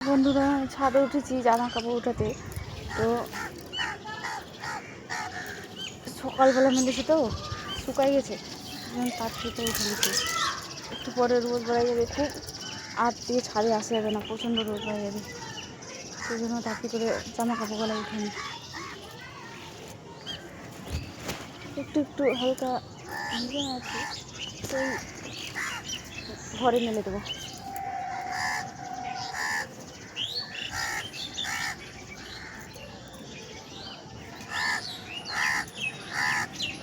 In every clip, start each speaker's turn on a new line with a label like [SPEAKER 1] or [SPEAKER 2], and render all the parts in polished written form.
[SPEAKER 1] বন্ধুরা ছাদে উঠেছি জামা কাপড় উঠাতে, তো সকালবেলা মেলেছে তো শুকাই গেছে, তার থেকে উঠে নিচ্ছি। একটু পরে রোদ বেড়ে যাবে খুব, আর দিয়ে ছাদে আসা যাবে না, প্রচণ্ড রোদ বেড়ে যাবে, সেই জন্য তাড়াতাড়ি করে জামা কাপড়গুলো উঠে নি। একটু একটু হালকা ভিজে আছে, সেই ঘরে মেলে দেবো।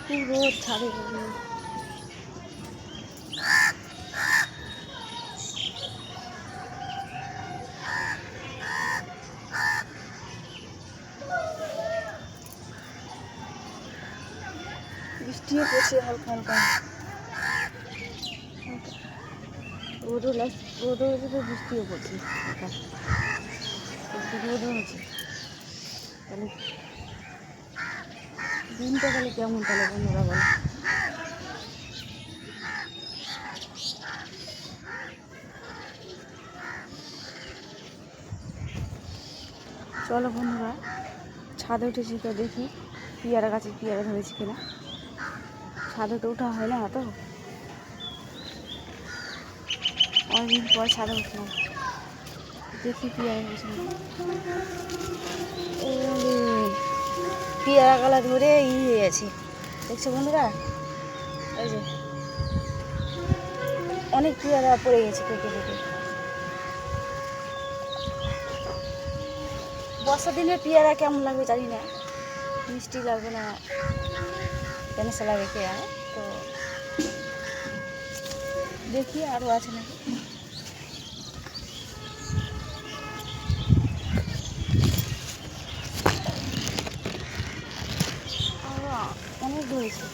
[SPEAKER 1] খুব রোদ ছাদে, বৃষ্টিও পড়ছে হালকা হালকা, রোদও হচ্ছে, বৃষ্টিও পড়ছে হালকা, একটু রোদও হচ্ছে। তাহলে দিনটা তাহলে কেমন তাহলে বন্ধুরা বলো। চলো বন্ধুরা ছাদে উঠেছি, তো দেখি পেয়ারা গাছে পেয়ারা ধরেছি কিনা। ছাদে তো ওঠা হয় না, তো অনেকদিন পর ছাদে উঠলাম, দেখি পেয়ারা হয়েছে না। পেয়ারা গালা ধরে হয়ে গেছে, দেখছো বন্ধুরা, এই যে অনেক পেয়ারা পড়ে গেছে পেকে পেকে। বর্ষা দিনের পেয়ারা কেমন লাগবে জানি না, মিষ্টি লাগবে না কেনেসা লাগে খেয়ে, তো দেখি আরও আছে নাকি। অনেক ধরেছে,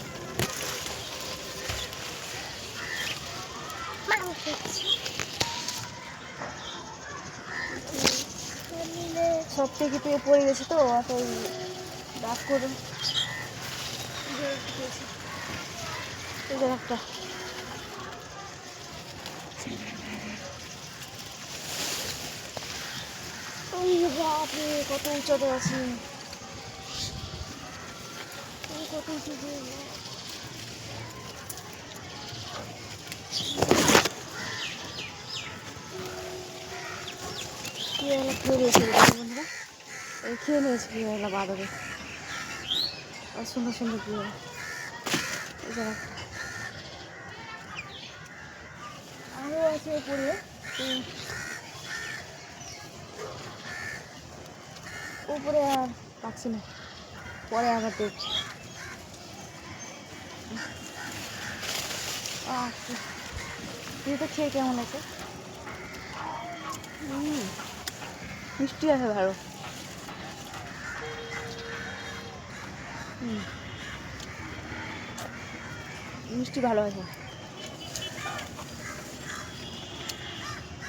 [SPEAKER 1] সব থেকে পড়ে গেছে তো, অত ডাক করে একটা বাপরে কত উঁচাতে আছে, কত উঁচু পেয়ারা খেয়ে নিয়েছে বন্ধুরা, এই খেয়ে নিয়েছে পেয়ারা বাদরে, আর সুন্দর সুন্দর পেয়ারা। আরও আছে উপরে, উপরে আর পাচ্ছি না, পরে আবার দেখছি। তুই তো খেয়ে কেমন আছে? মিষ্টি আছে ভালো, মিষ্টি ভালো আছে।